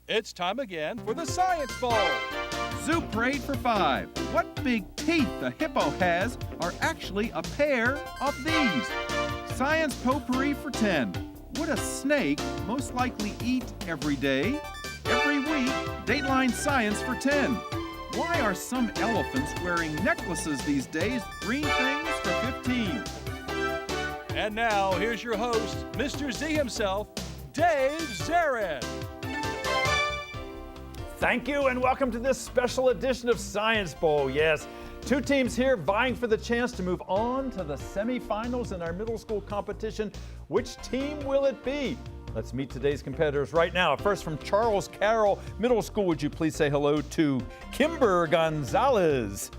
It's time again for the Science Bowl. Zoo Parade for 5. What big teeth the hippo has are actually a pair of these. Science Potpourri for 10. Would a snake most likely eat every day? Every week, Dateline Science for 10. Why are some elephants wearing necklaces these days? Green things for 15. And now, here's your host, Mr. Z himself, Dave Zarin. Thank you, and welcome to this special edition of Science Bowl. Yes, two teams here vying for the chance to move on to the semifinals in our middle school competition. Which team will it be? Let's meet today's competitors right now. First, from Charles Carroll Middle School, would you please say hello to Kimber Gonzalez,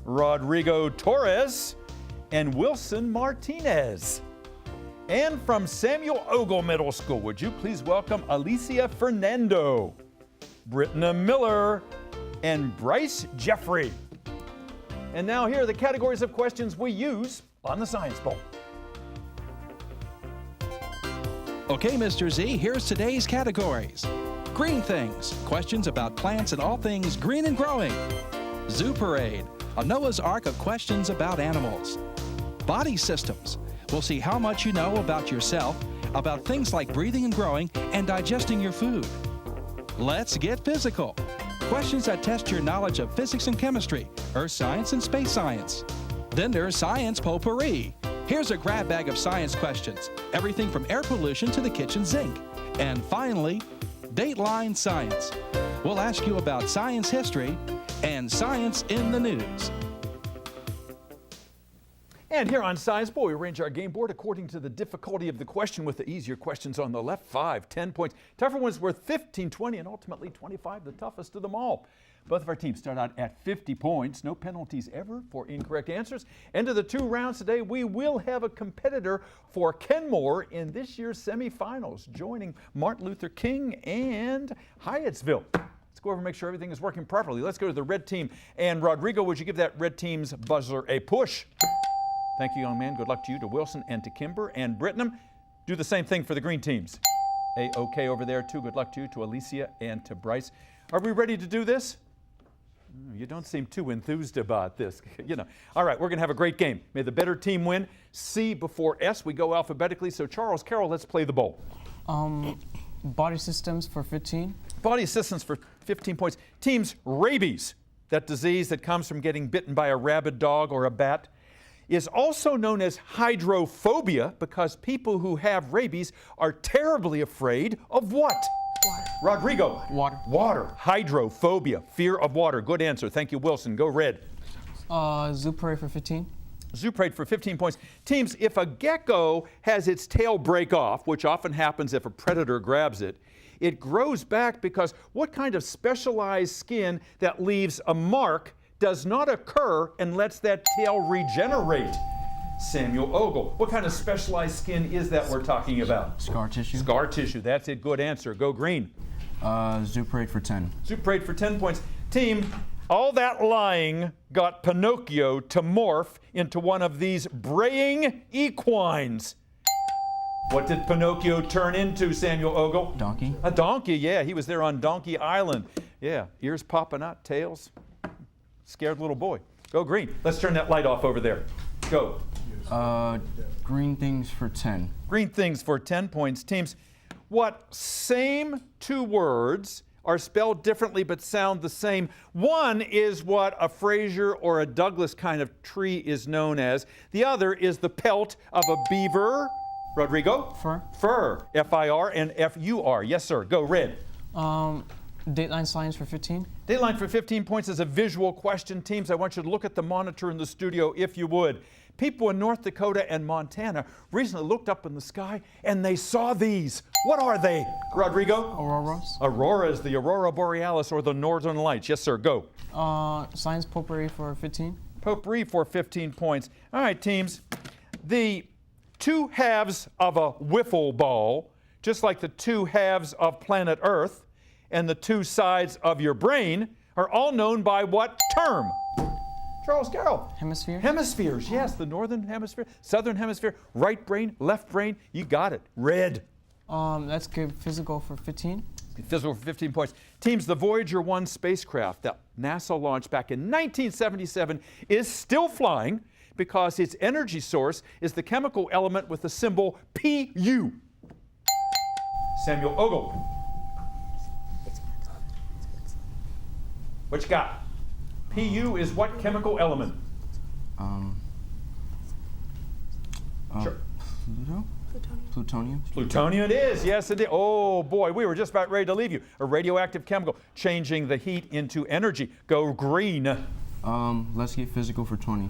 Rodrigo Torres, and Wilson Martinez. And from Samuel Ogle Middle School, would you please welcome Alicia Fernando, Brittna Miller, and Bryce Jeffrey. And now here are the categories of questions we use on the Science Bowl. Okay, Mr. Z, here's today's categories. Green Things, questions about plants and all things green and growing. Zoo Parade, a Noah's Ark of questions about animals. Body Systems, we'll see how much you know about yourself, about things like breathing and growing and digesting your food. Let's Get Physical, questions that test your knowledge of physics and chemistry, earth science and space science. Then there's Science Potpourri. Here's a grab bag of science questions, everything from air pollution to the kitchen sink. And finally, Dateline Science. We'll ask you about science history and science in the news. And here on Science Bowl, we arrange our game board according to the difficulty of the question, with the easier questions on the left, 5, 10 points. Tougher ones worth 15, 20, and ultimately 25, the toughest of them all. Both of our teams start out at 50 points. No penalties ever for incorrect answers. End of the 2 rounds today, we will have a competitor for Kenmore in this year's semifinals, joining Martin Luther King and Hyattsville. Let's go over and make sure everything is working properly. Let's go to the red team. And Rodrigo, would you give that red team's buzzer a push? Thank you, young man. Good luck to you, to Wilson and to Kimber. And Britnam, do the same thing for the green teams. A-OK over there, too. Good luck to you, to Alicia and to Bryce. Are we ready to do this? You don't seem too enthused about this. All right, we're going to have a great game. May the better team win. C before S. We go alphabetically. So, Charles Carroll, let's play the bowl. Body Systems for 15. Body Systems for 15 points. Teams rabies, that disease that comes from getting bitten by a rabid dog or a bat, is also known as hydrophobia because people who have rabies are terribly afraid of what? Water. Rodrigo. Water. Water. Hydrophobia. Fear of water. Good answer. Thank you, Wilson. Go red. Zoo Parade for 15. Zoo Parade for 15 points. Teams, if a gecko has its tail break off, which often happens if a predator grabs it, it grows back because what kind of specialized skin that leaves a mark does not occur and lets that tail regenerate? Samuel Ogle. What kind of specialized skin is that we're talking about? Scar tissue. Scar tissue. That's it. Good answer. Go green. Zoo Parade for 10. Zoo Parade for 10 points. Team, all that lying got Pinocchio to morph into one of these braying equines. What did Pinocchio turn into, Samuel Ogle? Donkey. A donkey, yeah. He was there on Donkey Island. Yeah, ears popping out, tails. Scared little boy. Go green. Let's turn that light off over there. Go. Green Things for 10. Green Things for 10 points. Teams, what same 2 words are spelled differently but sound the same? One is what a Fraser or a Douglas kind of tree is known as. The other is the pelt of a beaver. Rodrigo? Fur. Fur. F-I-R and F-U-R. Yes, sir. Go red. Dateline Science for 15. Dateline for 15 points is a visual question. Teams, I want you to look at the monitor in the studio if you would. People in North Dakota and Montana recently looked up in the sky and they saw these. What are they, Rodrigo? Auroras. Auroras, the Aurora Borealis or the Northern Lights. Yes, sir. Go. Science Potpourri for 15. Potpourri for 15 points. All right, teams. The 2 halves of a wiffle ball, just like the 2 halves of planet Earth, and the 2 sides of your brain are all known by what term? Charles Carroll. Hemisphere. Hemispheres, yes. The northern hemisphere, southern hemisphere, right brain, left brain. You got it. Red. Let's give Physical for 15. Physical for 15 points. Teams, the Voyager 1 spacecraft that NASA launched back in 1977 is still flying because its energy source is the chemical element with the symbol Pu. Samuel Ogle. What you got? Pu is what chemical element? Sure. Plutonium. Plutonium it is, yes it is. Oh boy, we were just about ready to leave you. A radioactive chemical, changing the heat into energy. Go green. Let's get physical for 20.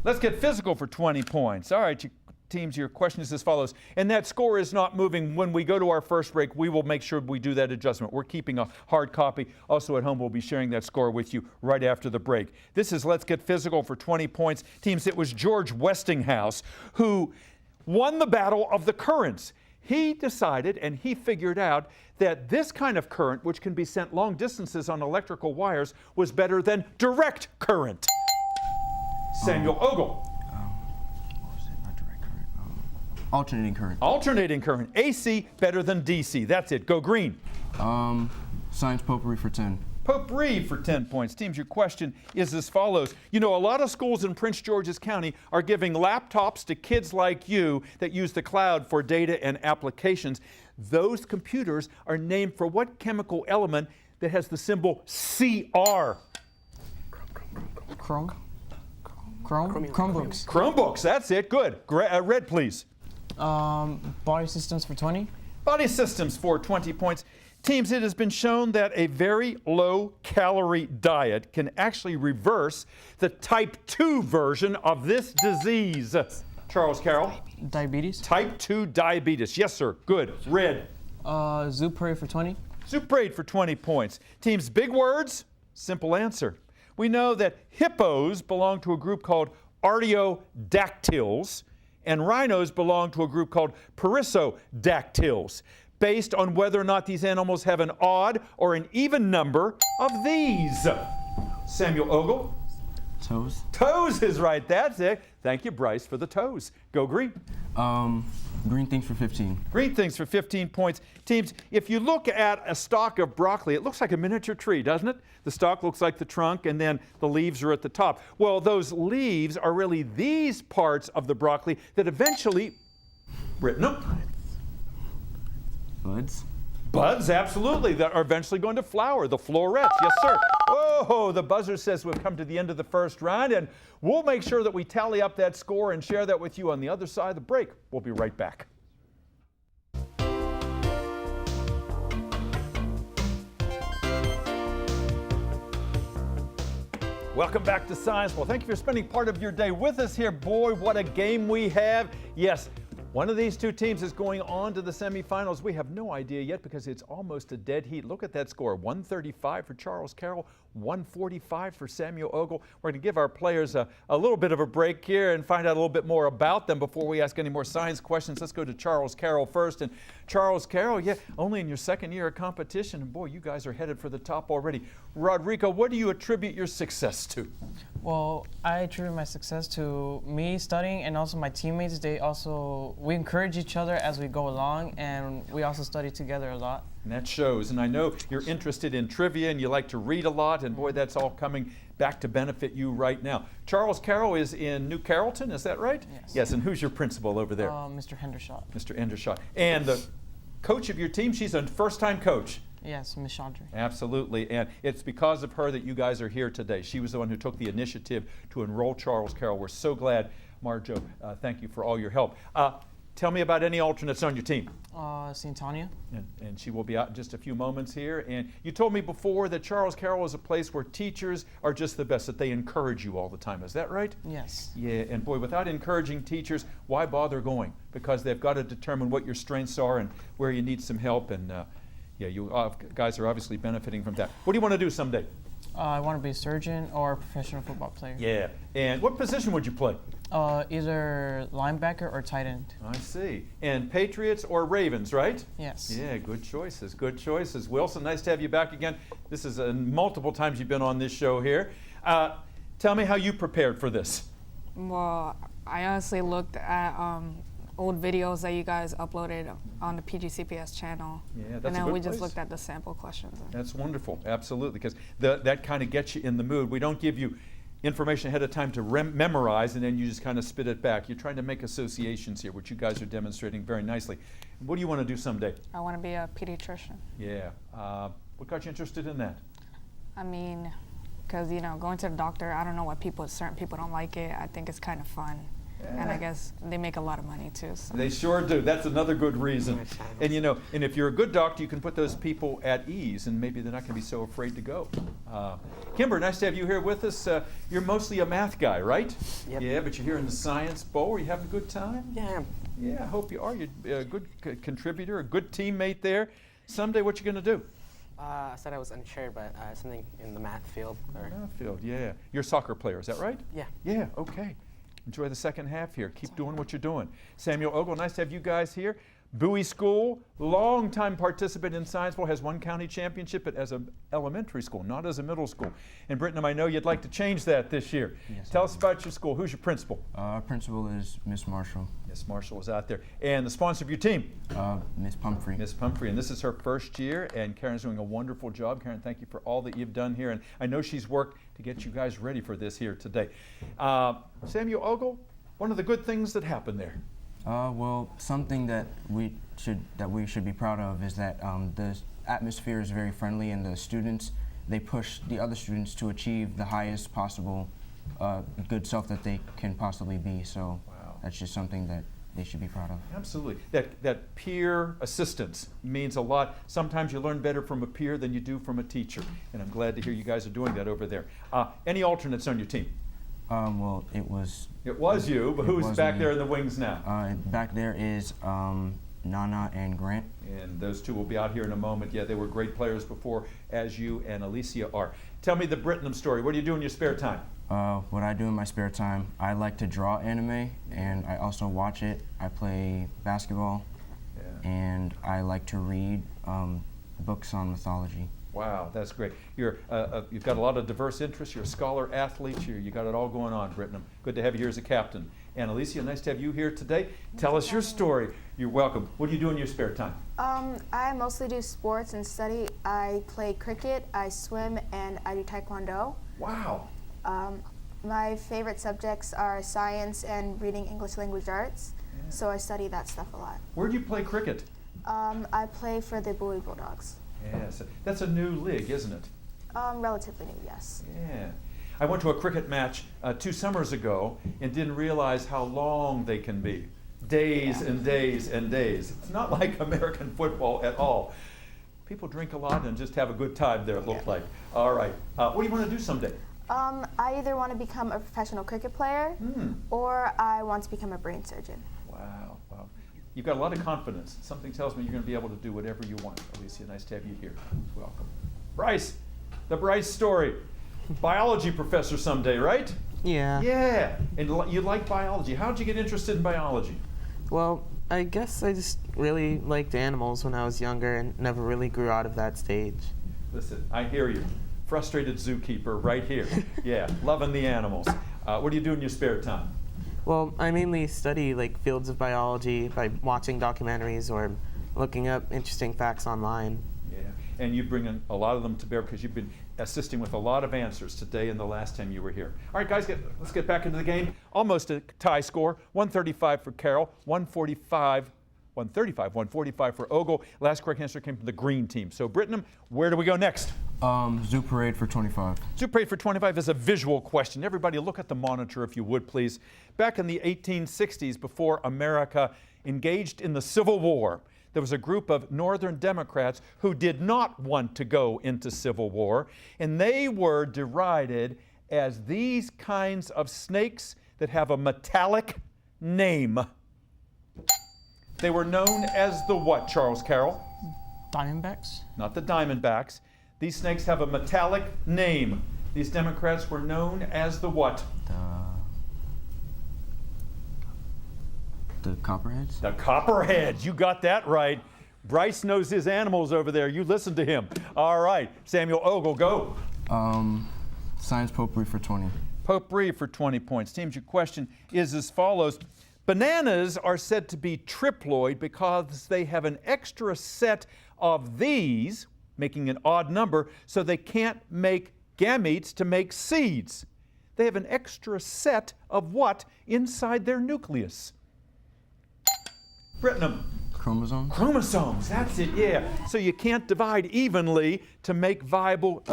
Let's get physical for 20 points. All right, teams, your question is as follows. And that score is not moving. When we go to our first break, we will make sure we do that adjustment. We're keeping a hard copy. Also at home, we'll be sharing that score with you right after the break. This is Let's Get Physical for 20 points. Teams, it was George Westinghouse who won the battle of the currents. He decided and he figured out that this kind of current, which can be sent long distances on electrical wires, was better than direct current. Samuel Ogle. What was it? Not direct current. Alternating current. Alternating current. AC better than DC. That's it. Go green. Science potpourri for 10. Potpourri for 10 points. Teams, your question is as follows. You know, a lot of schools in Prince George's County are giving laptops to kids like you that use the cloud for data and applications. Those computers are named for what chemical element that has the symbol CR? Chromebooks. Chromebooks, that's it. Good. Red, please. Body systems for 20. Body systems for 20 points. Teams, it has been shown that a very low-calorie diet can actually reverse the type 2 version of this disease. Charles Carroll. Diabetes. Type 2 diabetes. Yes, sir. Good. Red. Zooparade for 20. Zooparade for 20 points. Teams, big words, simple answer. We know that hippos belong to a group called artiodactyls, and rhinos belong to a group called perissodactyls, based on whether or not these animals have an odd or an even number of these. Samuel Ogle. Toes. Toes is right. That's it. Thank you, Bryce, for the toes. Go green. Green things for 15. Green things for 15 points. Teams, if you look at a stalk of broccoli, it looks like a miniature tree, doesn't it? The stalk looks like the trunk, and then the leaves are at the top. Well, those leaves are really these parts of the broccoli that eventually, Buds. Buds, absolutely, that are eventually going to flower, the florets. Yes, sir. Oh, the buzzer says we've come to the end of the first round, and we'll make sure that we tally up that score and share that with you on the other side of the break. We'll be right back. Welcome back to Science. Well, thank you for spending part of your day with us here. Boy, what a game we have. Yes. One of these two teams is going on to the semifinals. We have no idea yet because it's almost a dead heat. Look at that score, 135 for Charles Carroll, 145 for Samuel Ogle. We're going to give our players a little bit of a break here and find out a little bit more about them before we ask any more science questions. Let's go to Charles Carroll first. And Charles Carroll, yeah, only in your second year of competition, and boy, you guys are headed for the top already. Rodrigo, what do you attribute your success to? Well, I attribute my success to me studying and also my teammates. We encourage each other as we go along, and we also study together a lot. And that shows. And I know you're interested in trivia and you like to read a lot, and boy, that's all coming back to benefit you right now. Charles Carroll is in New Carrollton, is that right? Yes. Yes, and who's your principal over there? Mr. Hendershot. Mr. Hendershot. And the coach of your team, she's a first-time coach. Yes, Miss Chaudry. Absolutely, and it's because of her that you guys are here today. She was the one who took the initiative to enroll Charles Carroll. We're so glad. Marjo, thank you for all your help. Tell me about any alternates on your team. St. Tanya. And she will be out in just a few moments here. And you told me before that Charles Carroll is a place where teachers are just the best, that they encourage you all the time. Is that right? Yes. Yeah, and boy, without encouraging teachers, why bother going? Because they've got to determine what your strengths are and where you need some help. And yeah, you guys are obviously benefiting from that. What do you want to do someday? I want to be a surgeon or a professional football player. Yeah, and what position would you play? Either linebacker or tight end. I see. And Patriots or Ravens, right? Yes. Yeah, good choices, good choices. Wilson, nice to have you back again. This is multiple times you've been on this show here. Tell me how you prepared for this. Well, I honestly looked at old videos that you guys uploaded on the PGCPS channel. Yeah, that's and a then good we just place. looked at the sample questions. That's wonderful, absolutely, because that kind of gets you in the mood. We don't give you information ahead of time to memorize and then you just kind of spit it back. You're trying to make associations here, which you guys are demonstrating very nicely. What do you want to do someday? I want to be a pediatrician. Yeah. What got you interested in that? I mean, because, you know, going to the doctor, I don't know what certain people don't like it. I think it's kind of fun. And I guess they make a lot of money too. So. They sure do. That's another good reason. And you know, and if you're a good doctor, you can put those people at ease, and maybe they're not going to be so afraid to go. Kimber, nice to have you here with us. You're mostly a math guy, right? Yep. Yeah, but you're here in the Science Bowl. Are you having a good time? Yeah. Yeah, I hope you are. You're a good contributor, a good teammate there. Someday, what you going to do? I said I was unsure, but something in the math field. Math field, yeah. You're a soccer player, is that right? Yeah. Yeah, okay. Enjoy the second half here. Keep doing what you're doing. Samuel Ogle, nice to have you guys here. Bowie School, long-time participant in Science Bowl, has won county championship, but as an elementary school, not as a middle school. And Britton, I know you'd like to change that this year. Yes, Tell us about your school. Who's your principal? Our principal is Miss Marshall. Miss Marshall is out there. And the sponsor of your team? Miss Pumphrey. Miss Pumphrey, and this is her first year, and Karen's doing a wonderful job. Karen, thank you for all that you've done here, and I know she's worked to get you guys ready for this here today. Samuel Ogle, one of the good things that happened there. Well, something that we should be proud of is that the atmosphere is very friendly, and the students, they push the other students to achieve the highest possible good self that they can possibly be. So that's just something that they should be proud of. Absolutely. That peer assistance means a lot. Sometimes you learn better from a peer than you do from a teacher, and I'm glad to hear you guys are doing that over there. Any alternates on your team? Well, it was you, but who's back there in the wings now? back there is Nana and Grant. And those two will be out here in a moment. Yeah, they were great players before, as you and Alicia are. Tell me the Brittenham story. What do you do in your spare time? What I do in my spare time, I like to draw anime, and I also watch it. I play basketball, and I like to read books on mythology. Wow, that's great. You've got a lot of diverse interests. You're a scholar, athlete. You got it all going on, Brittenham. Good to have you here as a captain. And Alicia, nice to have you here today. Tell us your story. You're welcome. What do you do in your spare time? I mostly do sports and study. I play cricket, I swim, and I do taekwondo. Wow. My favorite subjects are science and reading English language arts, so I study that stuff a lot. Where do you play cricket? I play for the Bowie Bulldogs. Yes, that's a new league, isn't it? Relatively new, yes. Yeah. I went to a cricket match 2 summers ago and didn't realize how long they can be. Days and days and days. It's not like American football at all. People drink a lot and just have a good time there, it looked like. All right. What do you want to do someday? I either want to become a professional cricket player or I want to become a brain surgeon. Wow. Wow. You've got a lot of confidence. Something tells me you're going to be able to do whatever you want. Alicia, nice to have you here. Welcome. Bryce, the Bryce story. Biology professor someday, right? Yeah. Yeah. And you like biology. How did you get interested in biology? Well, I guess I just really liked animals when I was younger and never really grew out of that stage. Listen, I hear you. Frustrated zookeeper right here. Yeah, loving the animals. What do you do in your spare time? Well, I mainly study like fields of biology by watching documentaries or looking up interesting facts online. Yeah, and you bring in a lot of them to bear because you've been assisting with a lot of answers today and the last time you were here. All right, guys, let's get back into the game. Almost a tie score. 135 for Carroll, 145 for Ogle. Last correct answer came from the green team. So, Brittenham, where do we go next? Zoo Parade for 25. Zoo Parade for 25 is a visual question. Everybody look at the monitor if you would, please. Back in the 1860s, before America engaged in the Civil War, there was a group of Northern Democrats who did not want to go into civil war, and they were derided as these kinds of snakes that have a metallic name. They were known as the what, Charles Carroll? Diamondbacks? Not the Diamondbacks. These snakes have a metallic name. These Democrats were known as the what? The Copperheads? The Copperheads. You got that right. Bryce knows his animals over there. You listen to him. All right. Samuel Ogle, go. Science Potpourri for 20. Potpourri for 20 points. Teams, your question is as follows. Bananas are said to be triploid because they have an extra set of these, making an odd number, so they can't make gametes to make seeds. They have an extra set of what inside their nucleus? Britnum. Chromosomes? Chromosomes, that's it, yeah. So you can't divide evenly to make viable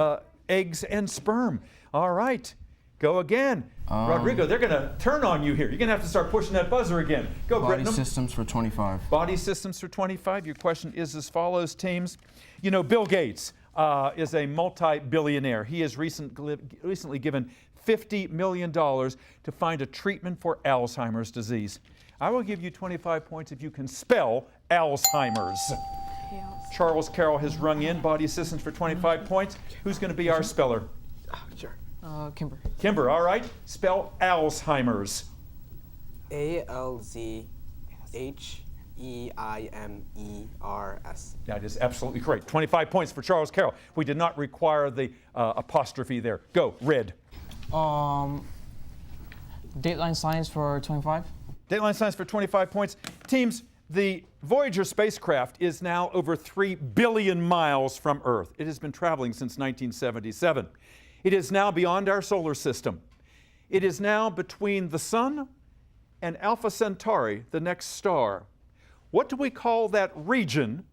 eggs and sperm. All right, go again. Rodrigo, they're going to turn on you here. You're going to have to start pushing that buzzer again. Go, Body Britnum. systems for 25. Body systems for 25. Your question is as follows, teams. You know, Bill Gates is a multi-billionaire. He has recently given $50 million to find a treatment for Alzheimer's disease. I will give you 25 points if you can spell Alzheimer's. Charles Carroll has rung in. Body systems for 25 points. Who's going to be our speller? Sure. Kimber. Kimber, all right. Spell Alzheimer's. ALZHEIMERS. That is absolutely correct. 25 points for Charles Carroll. We did not require the apostrophe there. Go, Red. Dateline science for 25. Dateline science for 25 points. Teams, the Voyager spacecraft is now over 3 billion miles from Earth. It has been traveling since 1977. It is now beyond our solar system. It is now between the Sun and Alpha Centauri, the next star. What do we call that region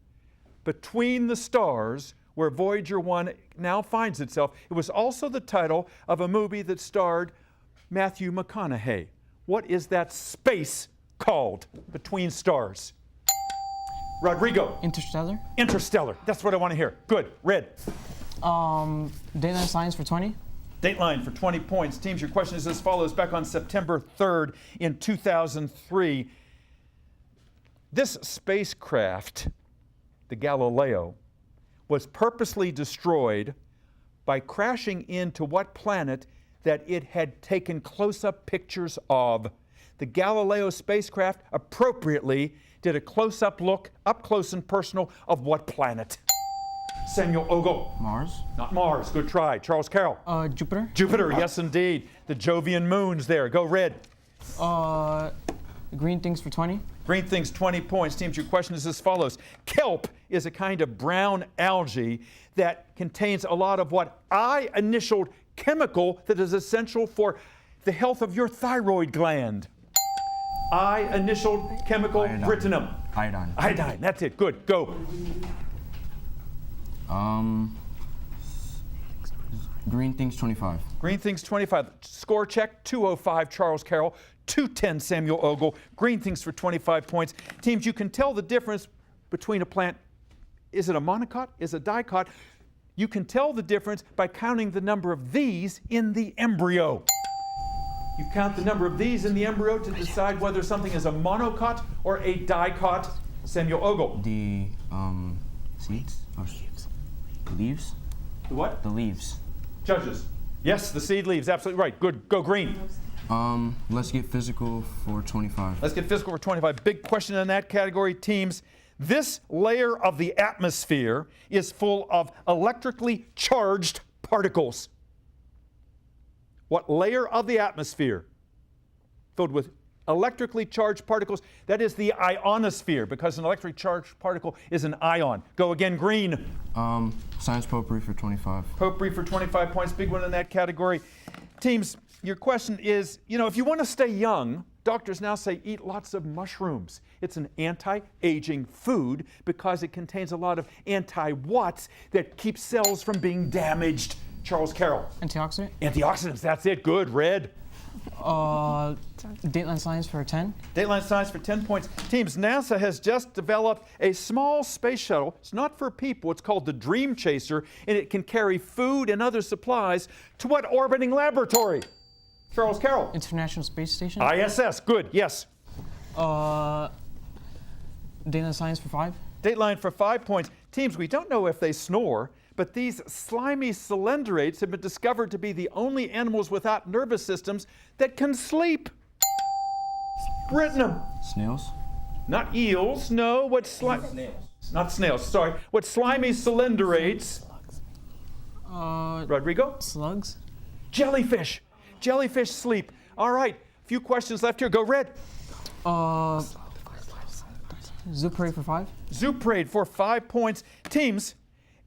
between the stars where Voyager 1 now finds itself? It was also the title of a movie that starred Matthew McConaughey. What is that space called between stars? Rodrigo. Interstellar. Interstellar. That's what I want to hear. Good. Red. Dateline science for 20. Dateline for 20 points. Teams, your question is as follows. Back on September 3rd in 2003, this spacecraft, the Galileo, was purposely destroyed by crashing into what planet that it had taken close-up pictures of. The Galileo spacecraft appropriately did a close-up look, up close and personal, of what planet? Samuel Ogle. Mars? Not Mars. Good try. Charles Carroll. Jupiter. Jupiter, yes indeed. The Jovian moons there. Go, Red. Green things for 20. Green things, 20 points. Teams, your question is as follows. Kelp is a kind of brown algae that contains a lot of what I-initialed chemical that is essential for the health of your thyroid gland. I-initialed chemical, Britanum. Iodine. Iodine, that's it. Good, go. Green things 25. Green things 25. Score check, 205 Charles Carroll, 210 Samuel Ogle. Green things for 25 points. Teams, you can tell the difference between a plant. Is it a monocot? Is it a dicot? You can tell the difference by counting the number of these in the embryo. You count the number of these in the embryo to decide whether something is a monocot or a dicot. Samuel Ogle. The seeds? Or leaves? The what? The leaves. Judges. Yes, the seed leaves. Absolutely right. Good. Go, Green. Let's get physical for 25. Let's get physical for 25. Big question in that category, teams. This layer of the atmosphere is full of electrically charged particles. What layer of the atmosphere filled with electrically charged particles? That is the ionosphere, because an electrically charged particle is an ion. Go again, Green. Science potpourri for 25. Potpourri for 25 points. Big one in that category. Teams, your question is, if you want to stay young, doctors now say eat lots of mushrooms. It's an anti-aging food because it contains a lot of anti-what's that keeps cells from being damaged. Charles Carroll. Antioxidant. Antioxidants, that's it. Good. Red. Dateline science for 10. Dateline science for 10 points. Teams, NASA has just developed a small space shuttle. It's not for people. It's called the Dream Chaser, and it can carry food and other supplies to what orbiting laboratory? Charles Carroll. International Space Station. ISS. Good. Yes. Dateline science for 5. Dateline for 5 points. Teams, we don't know if they snore, but these slimy cylinderates have been discovered to be the only animals without nervous systems that can sleep. Britnum. Snails? Not eels, no. What snails? Not snails, sorry. What slimy cylinderates? Rodrigo? Slugs. Jellyfish. Jellyfish sleep. All right, a few questions left here. Go, Red. Zoo parade for 5. Zoo parade for 5 points. Teams,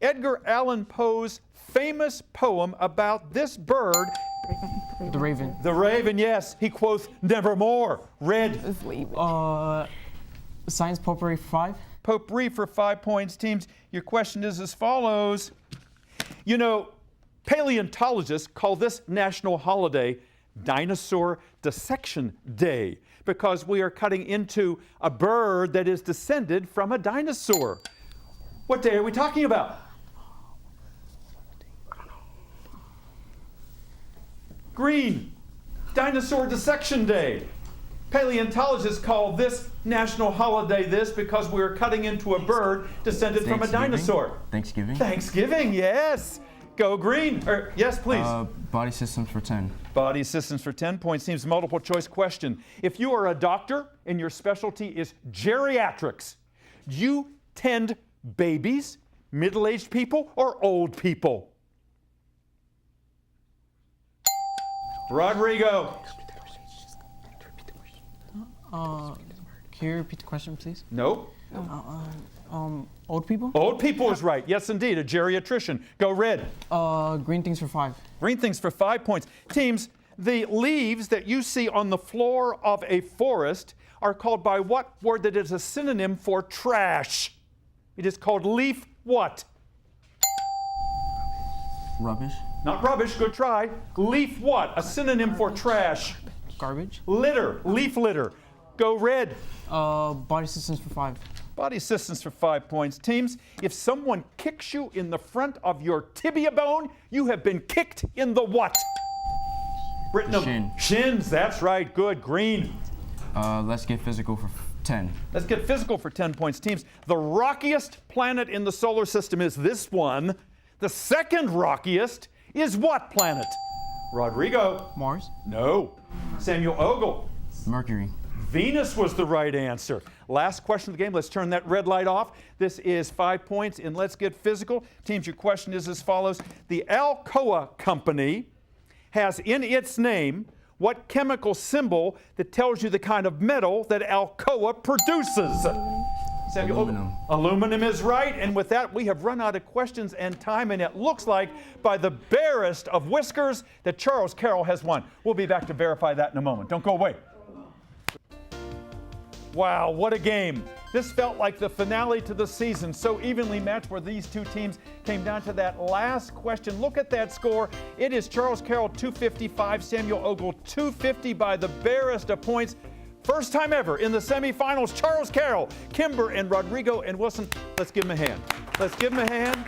Edgar Allan Poe's famous poem about this bird. The raven. The raven, yes. He quotes nevermore. Red. Science potpourri for 5. Potpourri for 5 points. Teams, your question is as follows. You know, paleontologists call this national holiday Dinosaur Dissection Day because we are cutting into a bird that is descended from a dinosaur. What day are we talking about? Green. Dinosaur Dissection Day. Paleontologists call this national holiday this because we are cutting into a bird descended from a dinosaur. Thanksgiving? Thanksgiving, yes. Go green. Yes, please. Body systems for 10. Body systems for 10 points. Seems multiple choice question. If you are a doctor and your specialty is geriatrics, do you tend babies, middle-aged people, or old people? Rodrigo. Can you repeat the question, please? Nope. Old people? Old people is right. Yes, indeed. A geriatrician. Go red. Green things for 5. Green things for 5 points. Teams, the leaves that you see on the floor of a forest are called by what word that is a synonym for trash? It is called leaf what? Rubbish? Not rubbish, good try. Leaf what? A synonym for trash. Garbage? Litter, leaf litter. Go red. Body systems for 5. Body systems for 5 points. Teams, if someone kicks you in the front of your tibia bone, you have been kicked in the what? Britnum. Shin. Shins, that's right. Good. Green. Let's get physical for 10. Let's get physical for 10 points. Teams, the rockiest planet in the solar system is this one. The second rockiest is what planet? Rodrigo. Mars? No. Samuel Ogle. Mercury. Venus was the right answer. Last question of the game. Let's turn that red light off. This is 5 points in Let's Get Physical. Teams, your question is as follows. The Alcoa Company has in its name what chemical symbol that tells you the kind of metal that Alcoa produces? Samuel, Aluminum. Aluminum is right. And with that, we have run out of questions and time. And it looks like by the barest of whiskers that Charles Carroll has won. We'll be back to verify that in a moment. Don't go away. Wow, what a game. This felt like the finale to the season, so evenly matched where these two teams came down to that last question. Look at that score. It is Charles Carroll 255, Samuel Ogle 250 by the barest of points. First time ever in the semifinals, Charles Carroll, Kimber, and Rodrigo and Wilson. Let's give them a hand. Let's give them a hand.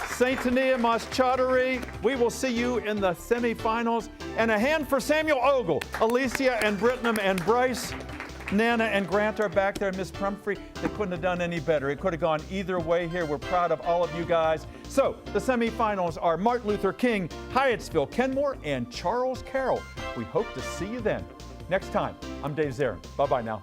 Saint Tania Maschadari, we will see you in the semifinals. And a hand for Samuel Ogle, Alicia and Britnum and Bryce. Nana and Grant are back there. Miss Pumphrey, they couldn't have done any better. It could have gone either way here. We're proud of all of you guys. So the semifinals are Martin Luther King, Hyattsville, Kenmore, and Charles Carroll. We hope to see you then. Next time, I'm Dave Zarin. Bye-bye now.